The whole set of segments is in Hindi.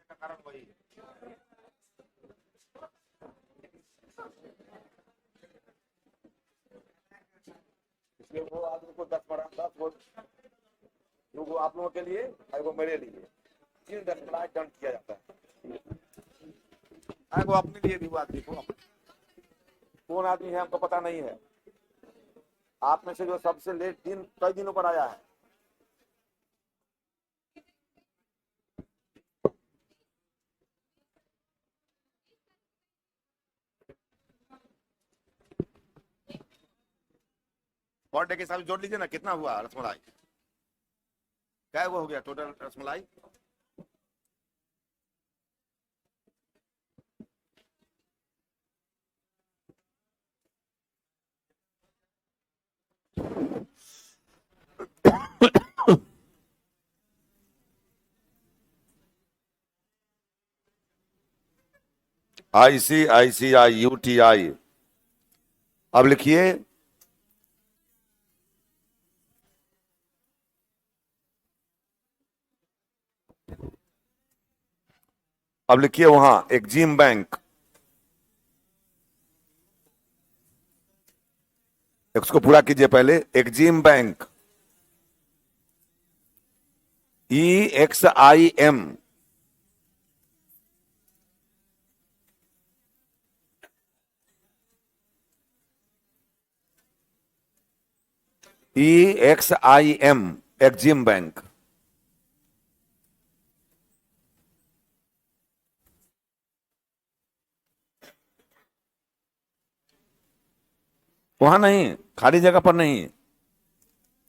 का कारण वही है। इसलिए वो आदमी को 10 बड़ा 10 वो आप लोगों के लिए और वो मेरे लिए 3 10 दंड किया जाता है। वो अपने लिए भी वो आदमी को कौन आदमी है हमको पता नहीं है। आप में से जो सबसे लेट दिन कई दिनों पर आया है? पर डे के हिसाब से जोड़ लीजिए ना, कितना हुआ रसमलाई? क्या वो हो गया टोटल रसमलाई? ICICI UTI। अब लिखिए वहां एक्जिम बैंक, इसको पूरा कीजिए पहले। Exim bank EXIM EXIM Exim bank. वहां नहीं, खाली जगह पर नहीं,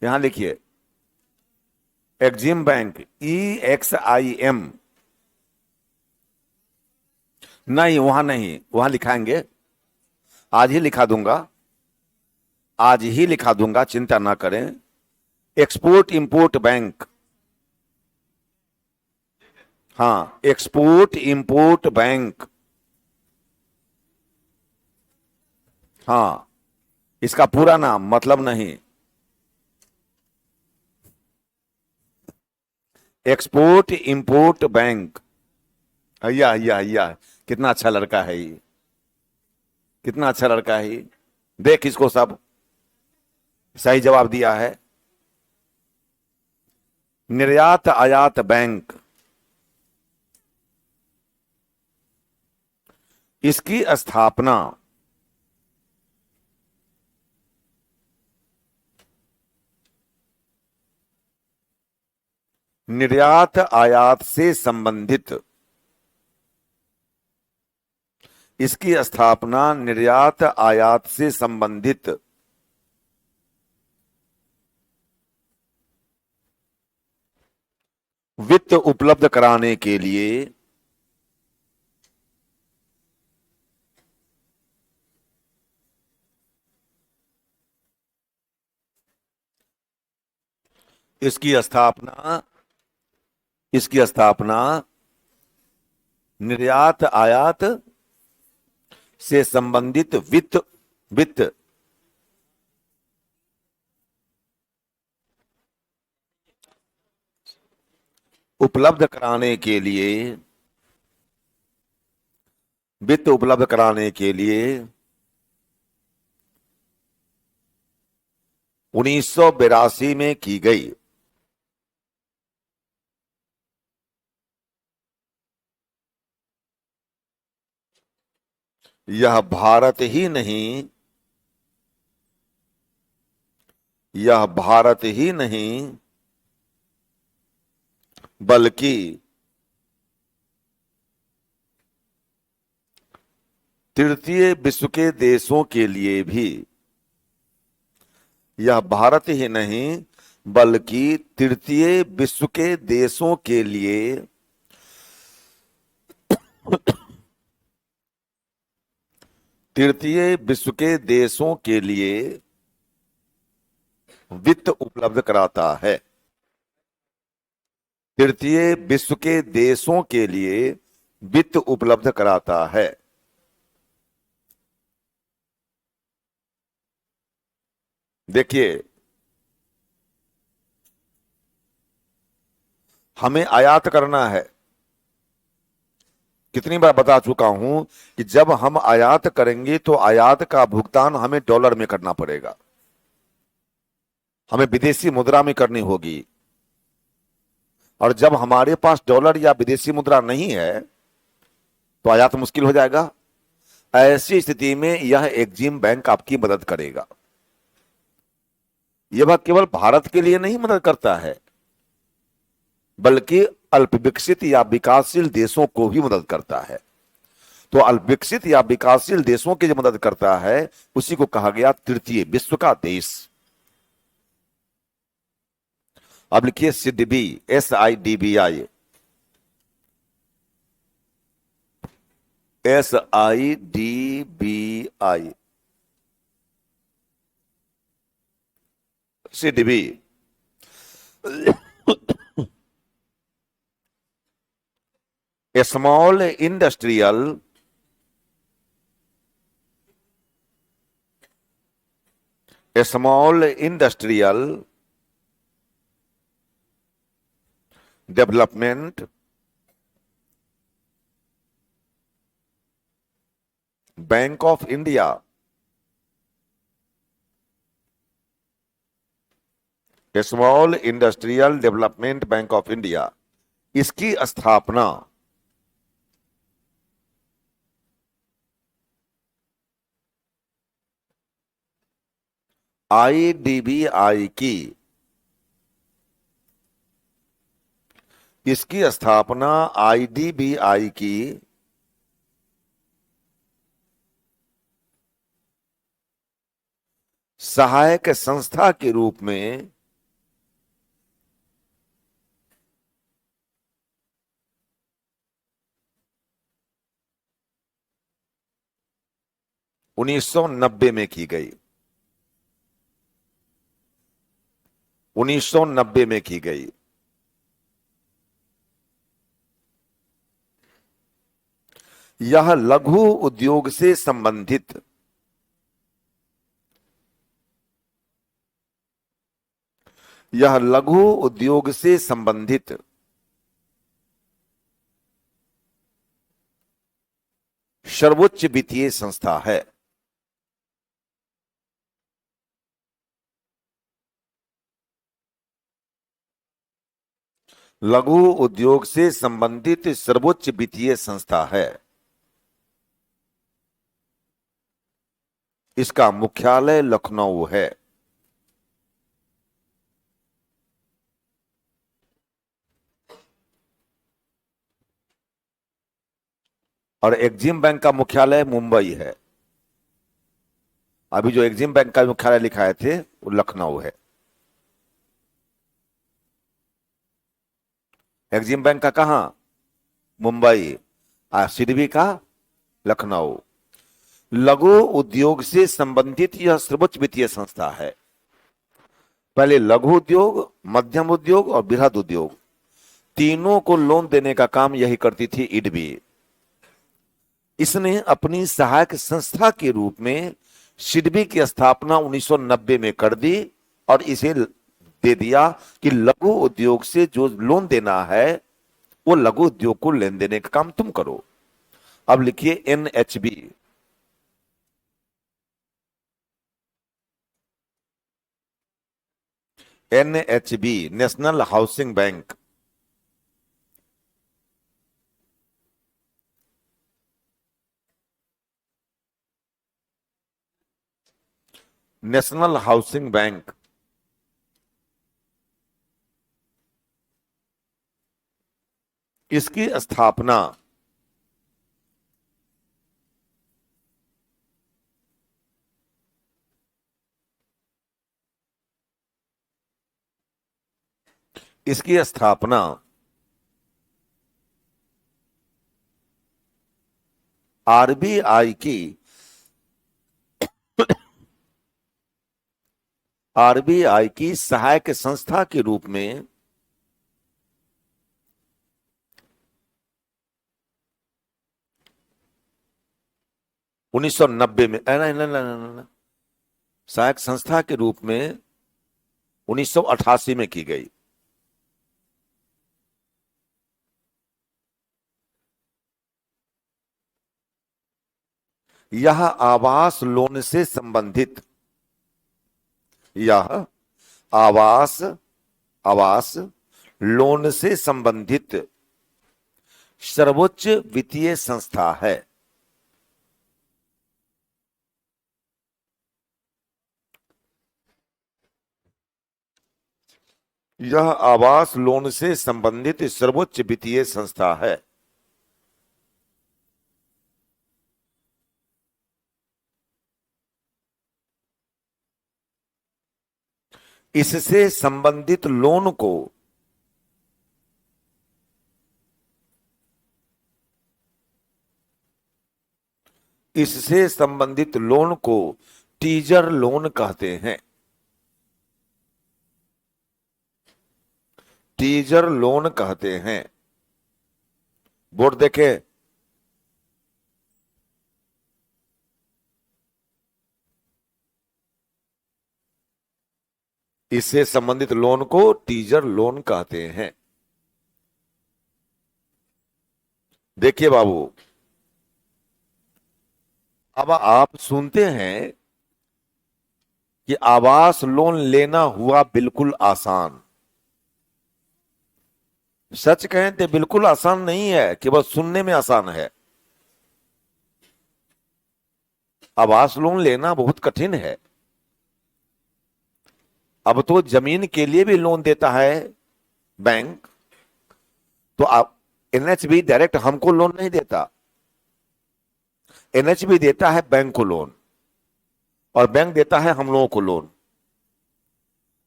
यहां लिखिए एक्जिम बैंक EXIM। नहीं वहां नहीं, वहां लिखाएंगे, आज ही लिखा दूंगा, आज ही लिखा दूंगा, चिंता ना करें। एक्सपोर्ट इंपोर्ट बैंक, हाँ एक्सपोर्ट इंपोर्ट बैंक, हाँ इसका पूरा नाम मतलब नहीं, एक्सपोर्ट इंपोर्ट बैंक। अय्या अय्या अय्या, कितना अच्छा लड़का है ये, कितना अच्छा लड़का है ये। देख इसको, सब सही जवाब दिया है। निर्यात आयात बैंक, इसकी स्थापना निर्यात आयात से संबंधित, इसकी स्थापना निर्यात आयात से संबंधित वित्त उपलब्ध कराने के लिए इसकी स्थापना निर्यात आयात से संबंधित वित्त वित्त उपलब्ध कराने के लिए, वित्त उपलब्ध कराने के लिए 1982 में की गई। यह भारत ही नहीं, यह भारत ही नहीं बल्कि तृतीय विश्व के देशों के लिए भी, यह भारत ही नहीं बल्कि तृतीय विश्व के देशों के लिए तृतीय विश्व के देशों के लिए वित्त उपलब्ध कराता है। तृतीय विश्व के देशों के लिए वित्त उपलब्ध कराता है। देखिए हमें आयात करना है, कितनी बार बता चुका हूं कि जब हम आयात करेंगे तो आयात का भुगतान हमें डॉलर में करना पड़ेगा, हमें विदेशी मुद्रा में करनी होगी। और जब हमारे पास डॉलर या विदेशी मुद्रा नहीं है तो आयात मुश्किल हो जाएगा। ऐसी स्थिति में यह एग्जिम बैंक आपकी मदद करेगा। यह केवल भारत के लिए नहीं मदद करता है, बल्कि अल्पविकसित या विकासशील देशों को भी मदद करता है। तो अल्पविकसित या विकासशील देशों की जो मदद करता है उसी को कहा गया तृतीय विश्व का देश। अब लिखिए SIDBI, SIDBI, SIDBI, SIDBI. Small industrial development bank of India, small industrial development bank of India, इसकी स्थापना IDBI की, इसकी स्थापना IDBI की सहायक संस्था के रूप में 1990 में की गई। 1990 में की गई। यह लघु उद्योग से संबंधित सर्वोच्च वित्तीय संस्था है। लघु उद्योग से संबंधित सर्वोच्च वित्तीय संस्था है। इसका मुख्यालय लखनऊ है। और एग्जिम बैंक का मुख्यालय मुंबई है। अभी जो एग्जिम बैंक का मुख्यालय लिखाए थे वो लखनऊ है। एग्जिम बैंक का कहां? मुंबई। सिडबी का लखनऊ। लघु उद्योग से संबंधित यह सर्वोच्च वित्तीय संस्था है। पहले लघु उद्योग, मध्यम उद्योग और बृहद उद्योग तीनों को लोन देने का काम यही करती थी इडबी। इसने अपनी सहायक संस्था के रूप में सिडबी की स्थापना 1990 में कर दी और इसे दे दिया कि लघु उद्योग से जो लोन देना है वो लघु उद्योग को लेन देने का काम तुम करो। अब लिखिए NHB, NHB national housing bank. National housing bank इसकी स्थापना आरबीआई की सहायक संस्था के रूप में 1990 में, सहायक संस्था के रूप में 1988 में की गई। यह आवास लोन से संबंधित, यह आवास आवास लोन से संबंधित सर्वोच्च वित्तीय संस्था है। यह आवास लोन से संबंधित सर्वोच्च वित्तीय संस्था है। इससे संबंधित लोन को इससे संबंधित लोन को टीजर लोन कहते हैं। टीजर लोन कहते हैं। बोर्ड देखे, इससे संबंधित लोन को टीजर लोन कहते हैं। देखिए बाबू, अब आप सुनते हैं कि आवास लोन लेना हुआ बिल्कुल आसान। सच कहें तो बिल्कुल आसान नहीं है, केवल सुनने में आसान है। आवास लोन लेना बहुत कठिन है। अब तो जमीन के लिए भी लोन देता है बैंक। तो आप, एनएचबी डायरेक्ट हमको लोन नहीं देता, एनएचबी देता है बैंक को लोन, और बैंक देता है हम लोगों को लोन।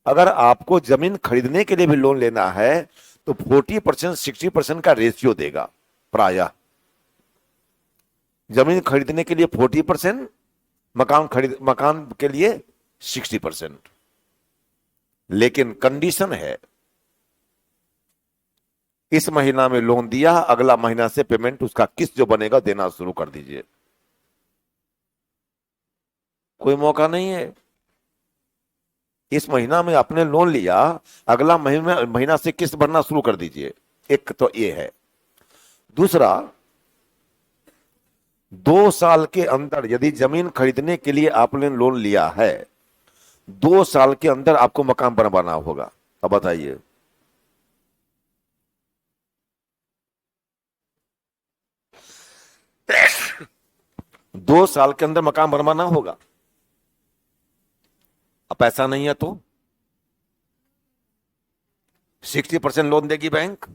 अगर आपको जमीन खरीदने के लिए भी लोन लेना है तो 40% 60% का रेशियो देगा प्रायः। जमीन खरीदने के लिए 40%, मकान के लिए 60%। लेकिन कंडीशन है, इस महीना में लोन दिया, अगला महीना से पेमेंट उसका किस्त जो बनेगा देना शुरू कर दीजिए। कोई मौका नहीं है। इस महीना में आपने लोन लिया, अगला महीना से किस्त भरना शुरू कर दीजिए। एक तो ये है। दूसरा, 2 साल के अंदर यदि जमीन खरीदने के लिए आपने लोन लिया है, 2 साल के अंदर आपको मकान बनवाना होगा। अब बताइए, दो साल के अंदर मकान बनवाना होगा। अब पैसा नहीं है तो 60% लोन देगी बैंक।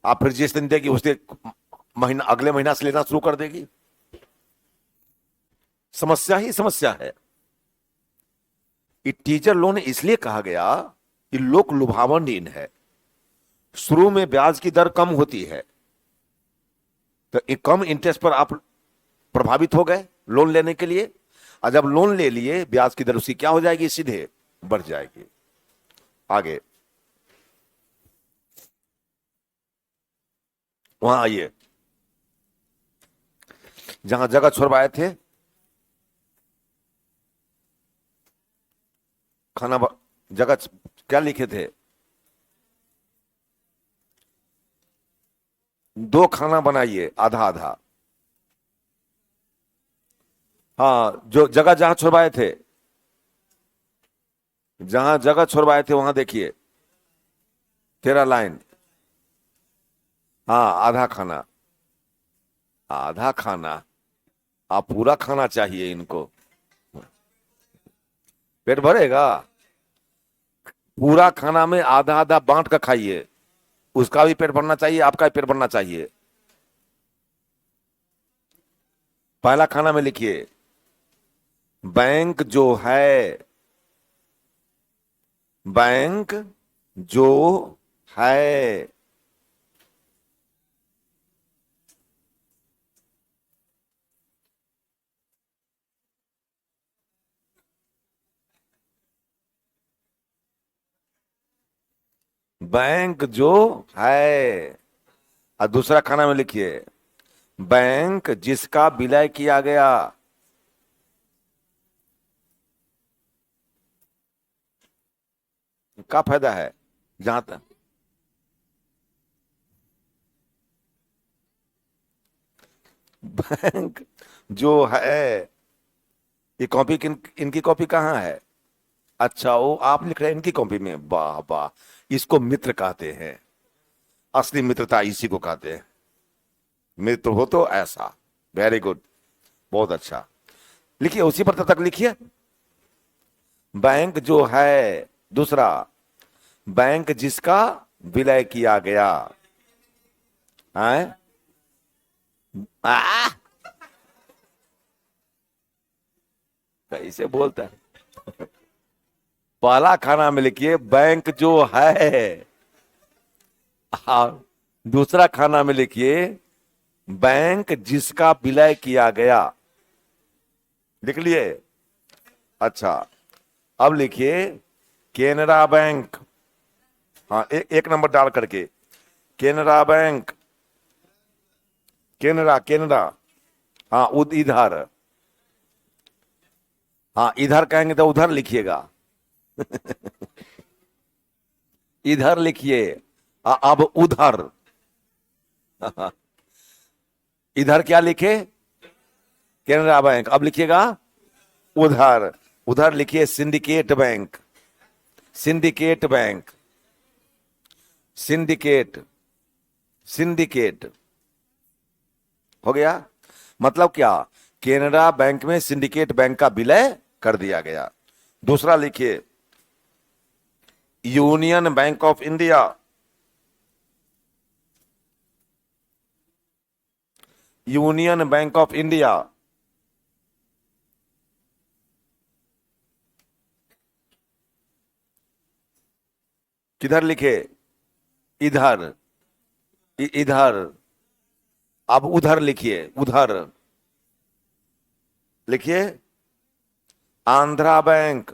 आप फिर जिस दिन देगी उस दिन महीना, अगले महीना से लेना शुरू कर देगी। समस्या ही समस्या है। ये टीचर लोन इसलिए कहा गया कि लोक लुभावन ऋण है। शुरू में ब्याज की दर कम होती है, तो एक कम इंटरेस्ट पर आप प्रभावित हो गए लोन लेने के लिए, और जब लोन ले लिए ब्याज की दर उसकी क्या हो जाएगी, सीधे बढ़ जाएगी। आगे वहां आइए, जहां जगह छुड़वाए थे, जगह क्या लिखे थे, 2 खाना बनाइए, आधा आधा। हाँ, जो जगह जहां छुड़वाए थे, जहां जगह छुड़वाए थे वहां देखिए 13 लाइन। हाँ, आधा खाना, आधा खाना। आप पूरा खाना चाहिए इनको, पेट भरेगा। पूरा खाना में आधा आधा बांट कर खाइए, उसका भी पेट भरना चाहिए, आपका भी पेट भरना चाहिए। पहला खाना में लिखिए, बैंक जो है, बैंक जो है। बैंक जो है। और दूसरा खाना में लिखिए, बैंक जिसका विलय किया गया। क्या फायदा है जहां तक बैंक जो है, ये कॉपी इनकी कॉपी कहाँ है? अच्छा, वो आप लिख रहे हैं इनकी कॉपी में। वाह वाह, इसको मित्र कहते हैं। असली मित्रता इसी को कहते हैं। मित्र हो तो ऐसा। वेरी गुड, बहुत अच्छा। लिखिए, उसी पर तब तक लिखिए। बैंक जो है, दूसरा, बैंक जिसका विलय किया गया है। आ, कैसे बोलता है? पहला खाना में लिखिए बैंक जो है, और दूसरा खाना में लिखिए बैंक जिसका विलय किया गया। लिख लिए? अच्छा, अब लिखिए केनरा बैंक। हाँ, एक नंबर डाल करके केनरा बैंक। केनरा केनरा, हाँ इधर। हाँ, इधर कहेंगे तो उधर लिखिएगा। इधर लिखिए, अब उधर। इधर क्या लिखे? केनरा बैंक। अब लिखिएगा उधर। उधर लिखिए syndicate bank. Syndicate bank. Syndicate. Syndicate हो गया। मतलब क्या? केनरा बैंक में सिंडिकेट बैंक का विलय कर दिया गया। दूसरा लिखिए union bank of India. Union bank of India. किधर लिखे? इधर। इधर। अब उधर लिखिए, उधर लिखिए आंध्रा बैंक।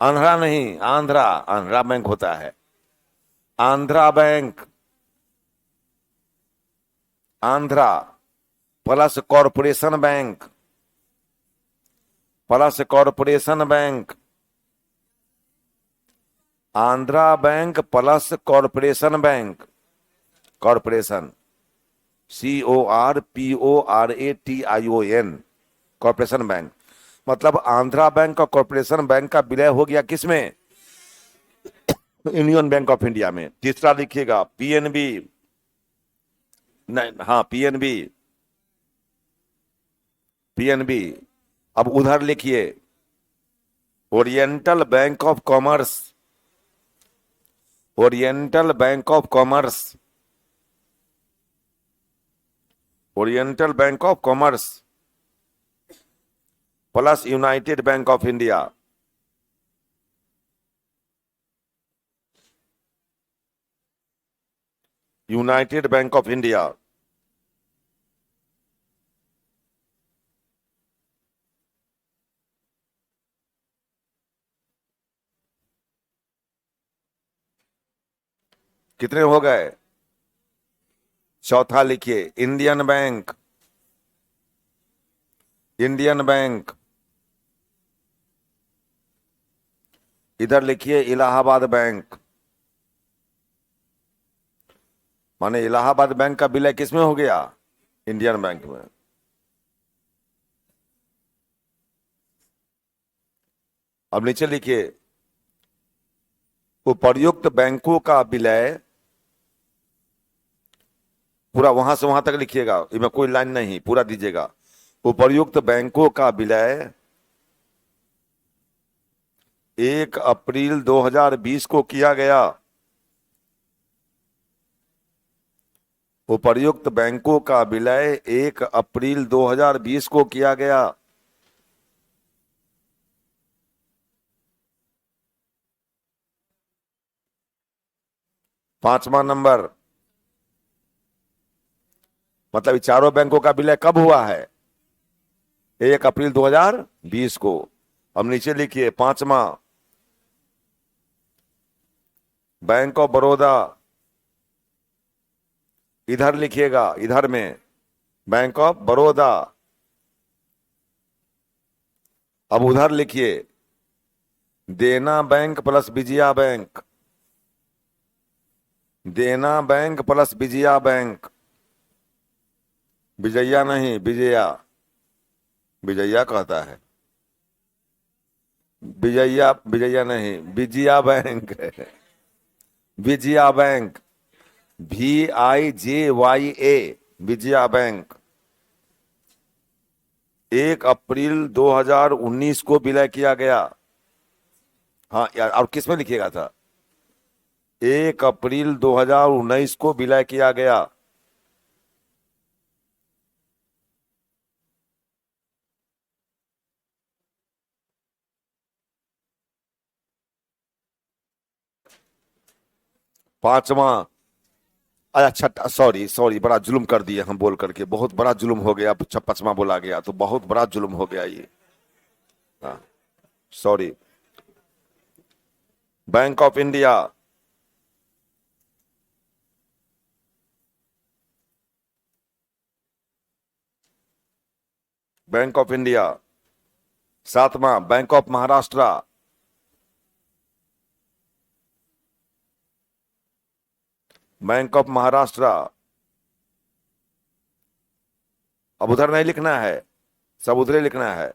आंध्रा नहीं, आंध्रा। आंध्रा बैंक होता है। Andhra bank. Andhra plus corporation bank. Plus corporation bank. Andhra bank plus corporation bank. Corporation, CORPORATION, corporation bank. मतलब आंध्रा बैंक और कॉरपोरेशन बैंक का विलय हो गया किसमें? यूनियन बैंक ऑफ इंडिया में। तीसरा लिखिएगा PNB। नहीं, हाँ PNB। PNB। अब उधर लिखिए oriental bank of commerce. Oriental bank of commerce. Oriental bank of commerce plus United bank of India. United bank of India. कितने हो गए? चौथा लिखिए इंडियन बैंक। Indian bank. इधर लिखिए इलाहाबाद बैंक। माने इलाहाबाद बैंक का विलय किसमें हो गया? इंडियन बैंक में। अब नीचे लिखिए उपर्युक्त बैंकों का विलय। पूरा वहां से वहां तक लिखिएगा, इसमें कोई लाइन नहीं, पूरा दीजिएगा। उपर्युक्त बैंकों का विलय 1 अप्रैल 2020 को किया गया। उपर्युक्त बैंकों का विलय 1 अप्रैल 2020 को किया गया। पांचवा नंबर, मतलब ये चारों बैंकों का विलय कब हुआ है? 1 अप्रैल 2020 को। अब नीचे लिखिए पांचवा, बैंक ऑफ बड़ौदा। इधर लिखिएगा, इधर में बैंक ऑफ बड़ौदा। अब उधर लिखिए देना बैंक प्लस विजया बैंक। देना bank plus Vijaya bank. Vijaya नहीं, विजया। विजया कहता है। विजया, विजया नहीं, विजया बैंक है। Vijaya bank. VIJYA। Vijaya bank. 1 अप्रैल 2019 को विलय किया गया। हाँ यार, और किस में लिखिएगा था? 1 अप्रैल 2019 को विलय किया गया। पांचवा। अच्छा छठा, सॉरी सॉरी, बड़ा जुल्म कर दिए हम बोल करके, बहुत बड़ा जुल्म हो गया। पांचवा बोला गया तो बहुत बड़ा जुल्म हो गया ये। हाँ, sorry. Bank of India. Bank of India. सातवां, bank of Maharashtra. Bank of Maharashtra. अब उधर नहीं लिखना है, सब उधर लिखना है।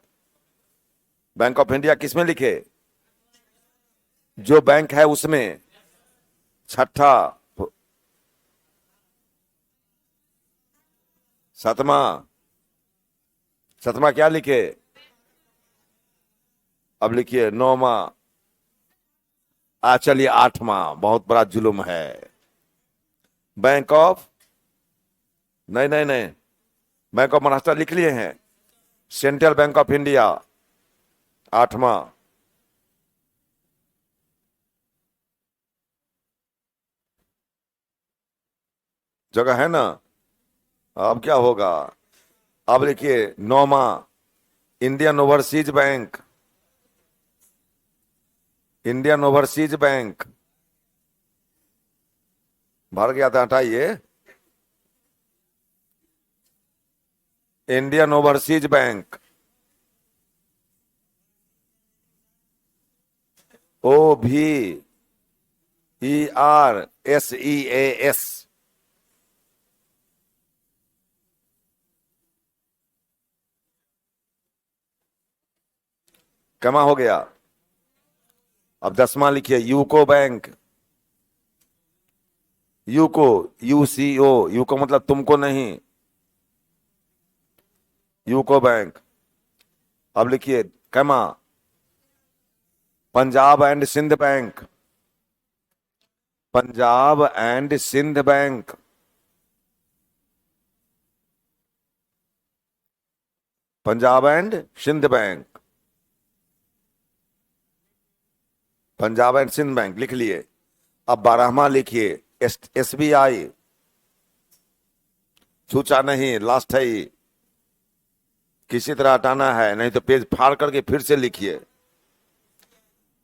बैंक ऑफ इंडिया किसमें लिखे? जो बैंक है उसमें। छठा। सतमा। सतमा क्या लिखे? अब लिखिए नौमा। चलिए आठवां, बहुत बड़ा जुल्म है। बैंक ऑफ, नहीं नहीं नहीं, बैंक ऑफ महाराष्ट्र लिख लिए हैं। Central bank of India. आठवां। जगह है ना? अब क्या होगा? अब लिखिए नौमा, Indian overseas bank. Indian overseas bank. भर गया था, हटाइए। Indian overseas bank. OVERSEAS। कमा हो गया। अब 10वां लिखिए UCO bank. UCO, UCO, UCO मतलब तुमको नहीं, यूको बैंक। अब लिखिए कमा, Punjab and Sindh bank. Punjab and Sindh bank. Punjab and Sindh bank. Punjab and Sindh bank लिख लिए। अब 12वां लिखिए SBI। छूचा नहीं, लास्ट है ये, किसी तरह हटाना है, नहीं तो पेज फाड़ करके फिर से लिखिए।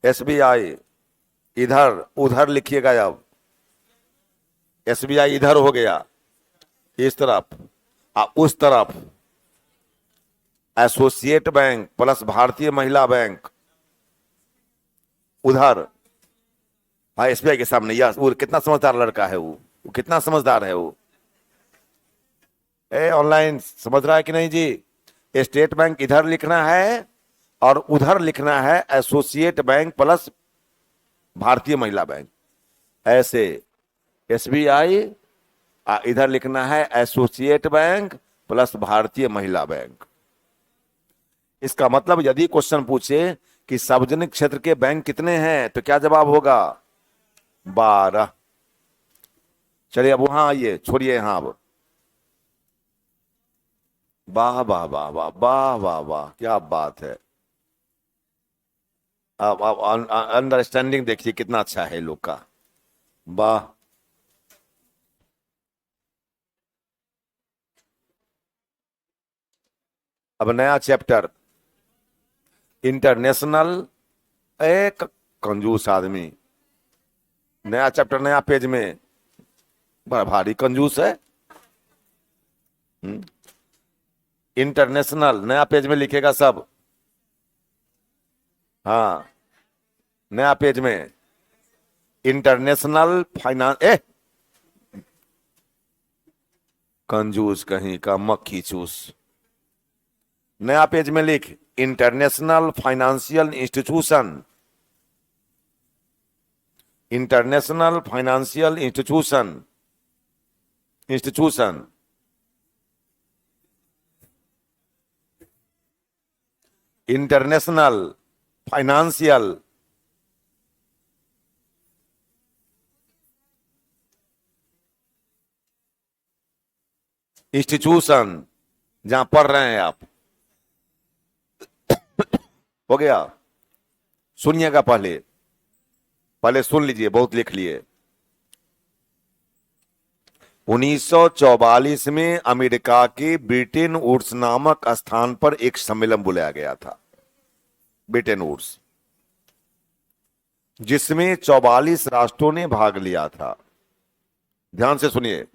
SBI। इधर उधर लिखिएगा। अब SBI इधर हो गया, इस तरफ, उस तरफ। एसोसिएट बैंक प्लस भारतीय महिला बैंक उधर। हाँ, SBI के सामने। यस, वो कितना समझदार लड़का है वो कितना समझदार है वो। ऑनलाइन समझ रहा है कि नहीं जी? स्टेट बैंक इधर लिखना है और उधर लिखना है एसोसिएट बैंक प्लस भारतीय महिला बैंक। ऐसे SBI, इधर लिखना है एसोसिएट बैंक प्लस भारतीय महिला बैंक। इसका मतलब यदि क्वेश्चन पूछे कि सार्वजनिक क्षेत्र के बैंक कितने हैं तो क्या जवाब होगा? 12। चलिए अब वहां आइए, छोड़िए यहां अब। वाह वाह वाह वाह वाह वाह वाह, क्या बात है। अब अंडरस्टैंडिंग देखिए कितना अच्छा है लोग का। वाह। अब नया चैप्टर, इंटरनेशनल। एक कंजूस आदमी, नया चैप्टर नया पेज में, बड़ा भारी कंजूस है। इंटरनेशनल नया पेज में लिखेगा सब। हाँ, नया पेज में इंटरनेशनल फाइनेंस। कंजूस कहीं का, मक्खी चूस। नया पेज में लिख, international financial institution, international financial institution, institution, international financial institution, जहां पढ़ रहे हैं आप। हो गया? सुनिएगा, पहले पहले सुन लीजिए, बहुत लिख लिए। 1944 में अमेरिका के ब्रिटेन वुड्स नामक स्थान पर एक सम्मेलन बुलाया गया था, ब्रिटेन वुड्स, जिसमें 44 राष्ट्रों ने भाग लिया था। ध्यान से सुनिए,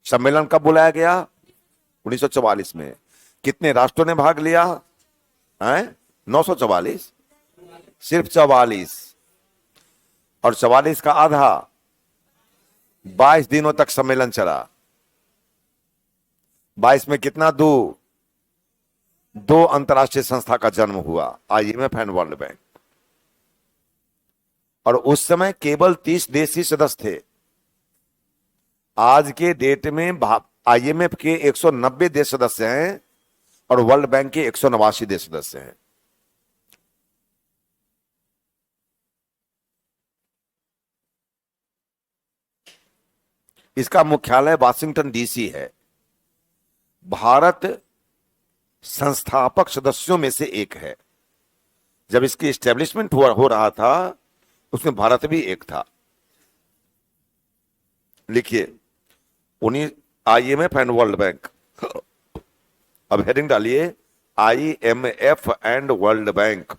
सम्मेलन कब बुलाया गया? 1944 में। कितने राष्ट्रों ने भाग लिया है? 944, सिर्फ 44, और 44 का आधा, 22 दिनों तक सम्मेलन चला। 22 में कितना? दो अंतर्राष्ट्रीय संस्था का जन्म हुआ, आईएमएफ एंड वर्ल्ड बैंक। और उस समय केवल 30 देश ही सदस्य थे। आज के डेट में आईएमएफ के 190 देश सदस्य हैं और वर्ल्ड बैंक के 189 देश सदस्य हैं। इसका मुख्यालय वाशिंगटन डीसी है। भारत संस्थापक सदस्यों में से एक है। जब इसकी एस्टेब्लिशमेंट हो रहा था, उसमें भारत भी एक था। लिखिए, आईएमएफ एंड वर्ल्ड बैंक। अब हेडिंग डालिए, IMF and world bank.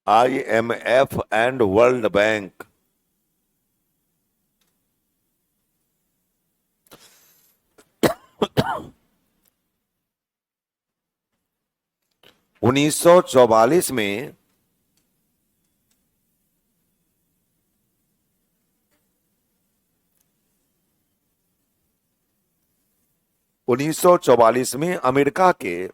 IMF and world bank. उन्नीस सौ 44 में अमेरिका के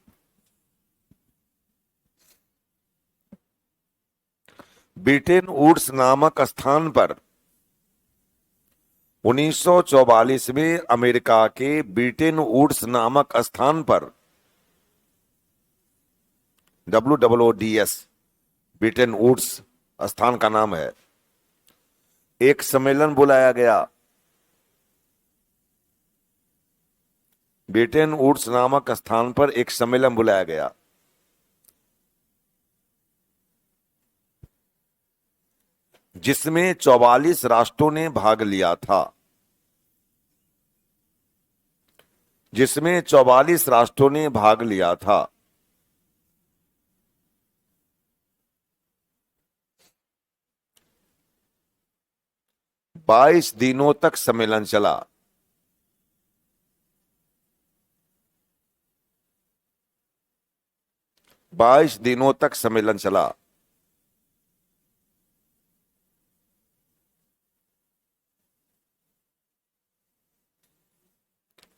ब्रिटेन वुड्स नामक स्थान पर 1944 में अमेरिका के ब्रिटेन वुड्स नामक स्थान पर WWODS, ब्रिटेन वुड्स स्थान का नाम है, एक सम्मेलन बुलाया गया। ब्रिटेन वुड्स नामक स्थान पर एक सम्मेलन बुलाया गया, जिसमें 44 राष्ट्रों ने भाग लिया था, जिसमें 44 राष्ट्रों ने भाग लिया था। बाईस दिनों तक सम्मेलन चला। बाईस दिनों तक सम्मेलन चला।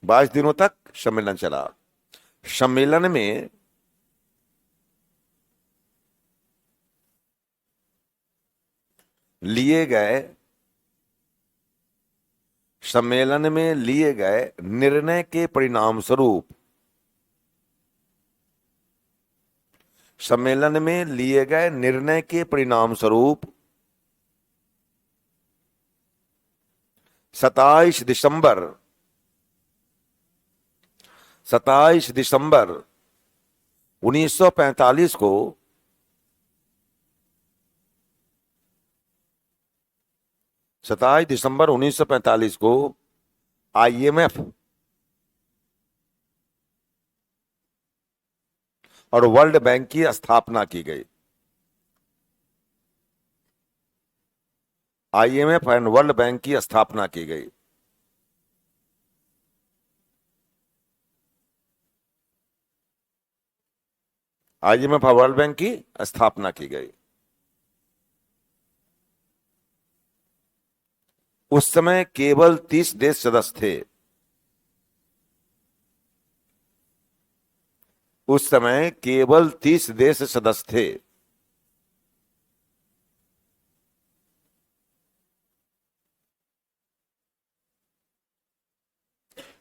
बाईस दिनों तक सम्मेलन चला। सम्मेलन में लिए गए निर्णय के परिणाम स्वरूप, सम्मेलन में लिए गए निर्णय के परिणाम स्वरूप 27 दिसंबर 1945 को आईएमएफ और वर्ल्ड बैंक की स्थापना की गई। आईएमएफ एंड वर्ल्ड बैंक की स्थापना की गई। आईएमएफ और वर्ल्ड बैंक की स्थापना की गई। उस समय केवल 30 देश सदस्य थे। उस समय केवल 30 देश सदस्य थे।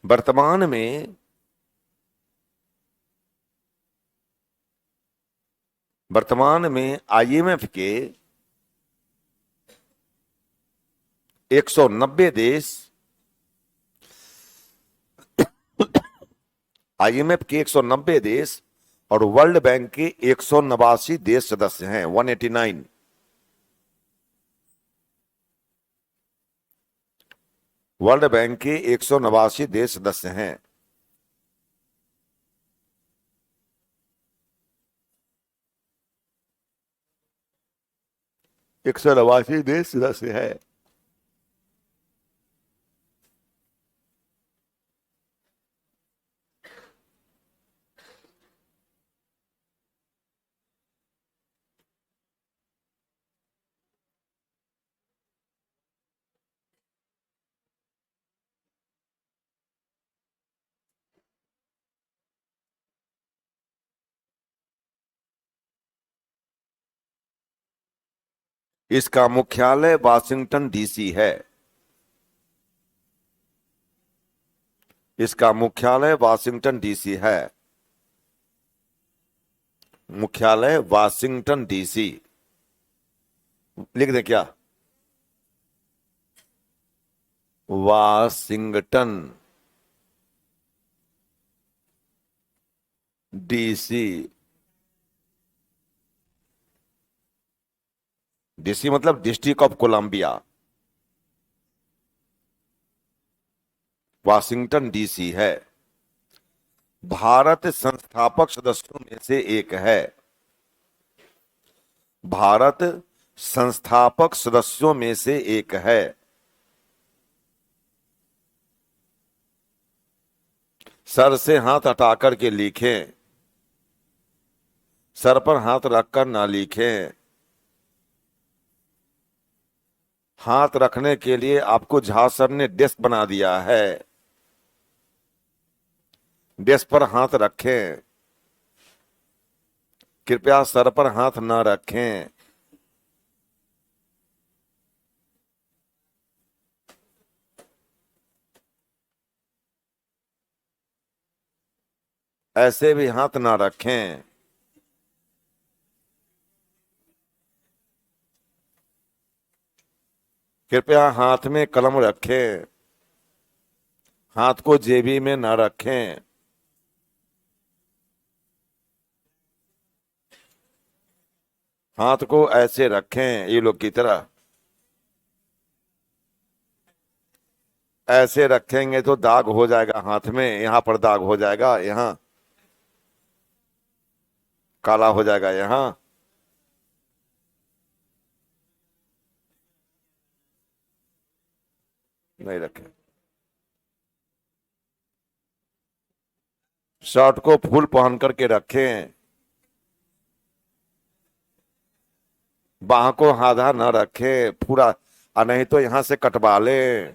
वर्तमान में आईएमएफ के 190 देश, आईएमएफ के 190 देश और वर्ल्ड बैंक के 189 देश सदस्य हैं, 189। वर्ल्ड बैंक के 189 देश सदस्य हैं। एक सौ नवासी देश सदस्य है। इसका मुख्यालय वाशिंगटन डीसी है। इसका मुख्यालय वाशिंगटन डीसी है। मुख्यालय वाशिंगटन डीसी लिख दें क्या? Washington DC. डीसी मतलब District of Columbia. Washington DC है। भारत संस्थापक सदस्यों में से एक है। भारत संस्थापक सदस्यों में से एक है। सर से हाथ हटाकर के लिखें। सर पर हाथ रखकर ना लिखें। हाथ रखने के लिए आपको झा सर ने डेस्क बना दिया है। डेस्क पर हाथ रखें। कृपया सर पर हाथ न रखें। ऐसे भी हाथ ना रखें। कृपया हाथ में कलम रखें। हाथ को जेबी में न रखें। हाथ को ऐसे रखें, ये लोग की तरह। ऐसे रखेंगे तो दाग हो जाएगा हाथ में, यहां पर दाग हो जाएगा, यहां काला हो जाएगा, यहां। नहीं रखें। शर्ट को फुल पहन करके रखें। बाह को आधा न रखें पूरा, और नहीं तो यहां से कटवा लें।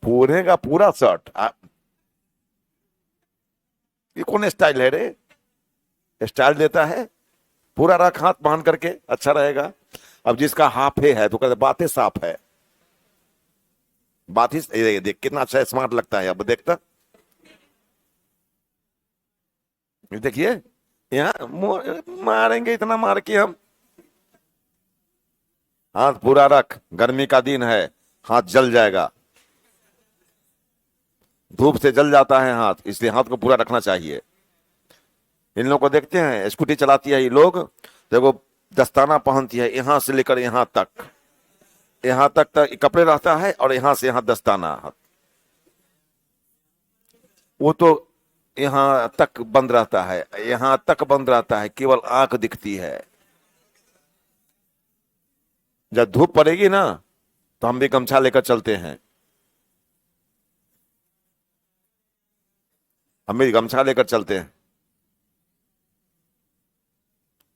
पूरे का पूरा शर्ट ये कौन स्टाइल है रे? स्टाइल देता है पूरा रख हाथ बांध करके, अच्छा रहेगा। अब जिसका हाफ है तो कहते बातें साफ है। बात ही ये देख कितना अच्छा स्मार्ट लगता है। अब देखता, ये देखिए यहाँ मारेंगे इतना मार के हम। हाथ पूरा रख, गर्मी का दिन है, हाथ जल जाएगा। धूप से जल जाता है हाथ, इसलिए हाथ को पूरा रखना चाहिए। इन लोगों को देखते हैं स्कूटी चलाती है ये लोग, देखो दस्ताना पहनती है यहां से लेकर यहां तक, यहां तक कपड़े रहता है और यहां से यहां दस्ताना। वो तो यहां तक बंद रहता है, यहां तक बंद रहता है, केवल आंख दिखती है। जब धूप पड़ेगी ना तो हम भी गमछा लेकर चलते हैं। हम भी गमछा लेकर चलते हैं।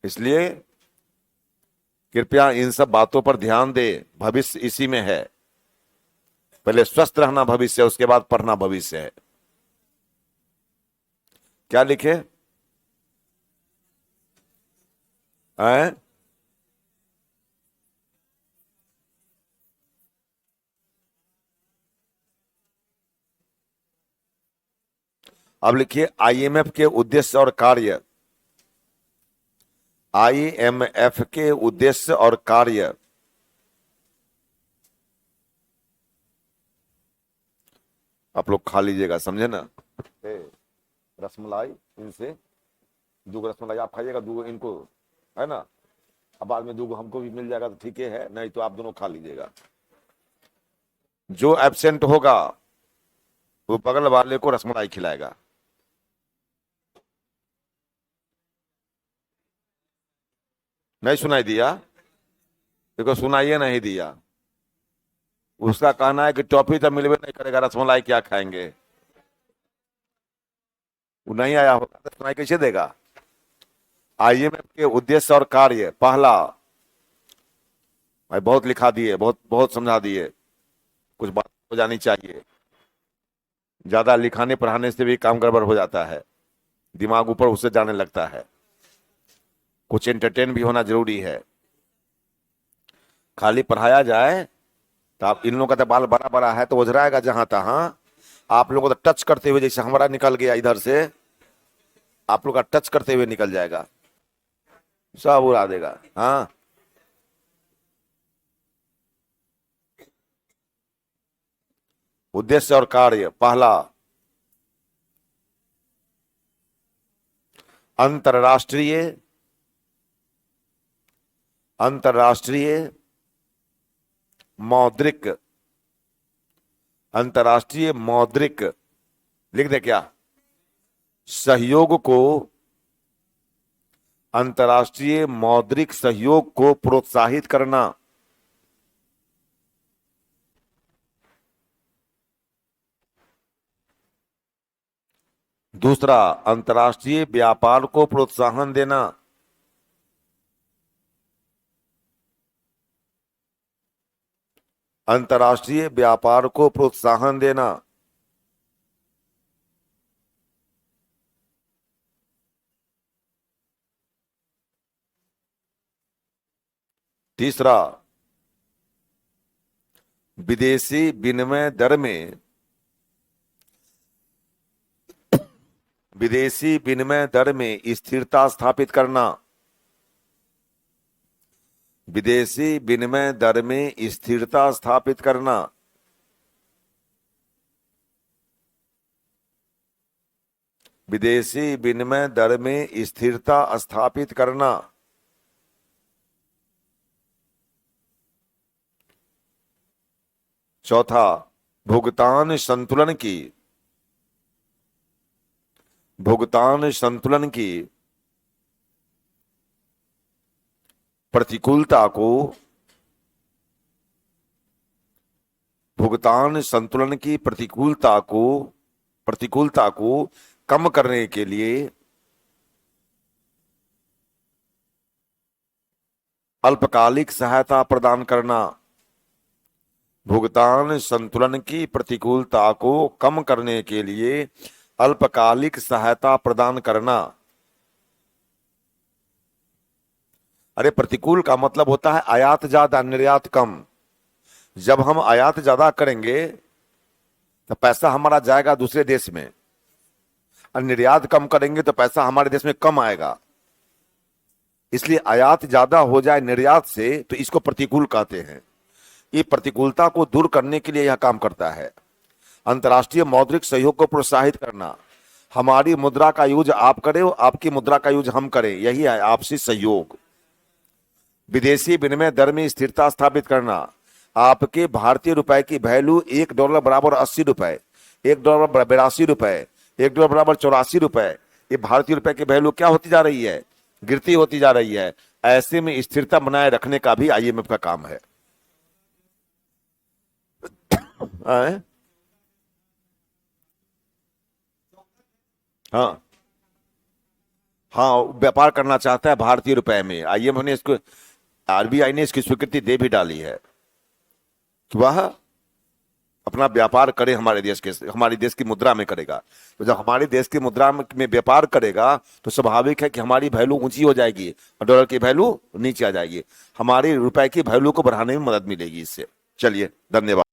इसलिए कृपया इन सब बातों पर ध्यान दे, भविष्य इसी में है। पहले स्वस्थ रहना भविष्य है, उसके बाद पढ़ना भविष्य है। क्या लिखे हैं? अब लिखिए आईएमएफ के उद्देश्य और कार्य। आईएमएफ के उद्देश्य और कार्य। आप लोग खा लीजिएगा, समझे ना। रसमलाई इनसे, दूगो रसमलाई आप खाइएगा, दूगो इनको, है ना। अब बाद में दूगो हमको भी मिल जाएगा तो ठीक है, नहीं तो आप दोनों खा लीजिएगा। जो एब्सेंट होगा वो बगल वाले को रसमलाई खिलाएगा। नहीं सुनाई दिया? देखो सुनाइए नहीं दिया। उसका कहना है कि टॉफी तो मिलवे नहीं करेगा, रसमलाई क्या खाएंगे। वो नहीं आया होगा तो सुनाई कैसे देगा। आईएमएफ के उद्देश्य और कार्य। पहला, भाई बहुत लिखा दिए, बहुत बहुत समझा दिए, कुछ बात हो जानी चाहिए। ज्यादा लिखाने पढ़ाने से भी काम गड़बड़ हो जाता है, दिमाग ऊपर उससे जाने लगता है। कुछ एंटरटेन भी होना जरूरी है। खाली पढ़ाया जाए तो आप, इन लोगों का तो बाल बड़ा बड़ा है तो उजराएगा जहां तहां। आप लोगों को तो टच करते हुए, जैसे हमारा निकल गया इधर से, आप लोग का टच करते हुए निकल जाएगा, सब उड़ा देगा। हाँ, उद्देश्य और कार्य। पहला, अंतरराष्ट्रीय अंतरराष्ट्रीय मौद्रिक अंतरराष्ट्रीय मौद्रिक लिख दे क्या, सहयोग को, अंतरराष्ट्रीय मौद्रिक सहयोग को प्रोत्साहित करना। दूसरा, अंतरराष्ट्रीय व्यापार को प्रोत्साहन देना। अंतरराष्ट्रीय व्यापार को प्रोत्साहन देना। तीसरा, विदेशी विनिमय दर में विदेशी विनिमय दर में स्थिरता स्थापित करना। विदेशी विनिमय दर में स्थिरता स्थापित करना। विदेशी विनिमय दर में स्थिरता स्थापित करना। चौथा, भुगतान संतुलन की भुगतान संतुलन की प्रतिकूलता को भुगतान संतुलन की प्रतिकूलता को कम करने के लिए अल्पकालिक सहायता प्रदान करना। भुगतान संतुलन की प्रतिकूलता को कम करने के लिए अल्पकालिक सहायता प्रदान करना। अरे प्रतिकूल का मतलब होता है आयात ज्यादा निर्यात कम। जब हम आयात ज्यादा करेंगे तो पैसा हमारा जाएगा दूसरे देश में, और निर्यात कम करेंगे तो पैसा हमारे देश में कम आएगा। इसलिए आयात ज्यादा हो जाए निर्यात से तो इसको प्रतिकूल कहते हैं। ये प्रतिकूलता को दूर करने के लिए यह काम करता है। अंतर्राष्ट्रीय मौद्रिक सहयोग को प्रोत्साहित करना। हमारी मुद्रा का यूज आप करें, आपकी मुद्रा का यूज हम करें, यही है आपसी सहयोग। विदेशी विनिमय दर में स्थिरता स्थापित करना। आपके भारतीय रुपए की वैल्यू $1 बराबर 80 रुपए, $1 82 रुपए, $1 बराबर 84 रुपए। ये भारतीय रुपए की वैल्यू क्या होती जा रही है, गिरती होती जा रही है। ऐसे में स्थिरता बनाए रखने का भी आईएमएफ का काम है। हाँ हाँ, व्यापार करना चाहता है भारतीय रुपए में। आईएमएफ ने इसको, आरबीआई ने इसकी स्वीकृति दे भी डाली है कि वह अपना व्यापार करे हमारे देश के, हमारे देश की मुद्रा में करेगा। तो जब हमारे देश की मुद्रा में व्यापार करेगा तो स्वाभाविक है कि हमारी वैल्यू ऊंची हो जाएगी और डॉलर की वैल्यू नीचे आ जाएगी। हमारे रुपए की वैल्यू को बढ़ाने में मदद मिलेगी इससे। चलिए, धन्यवाद।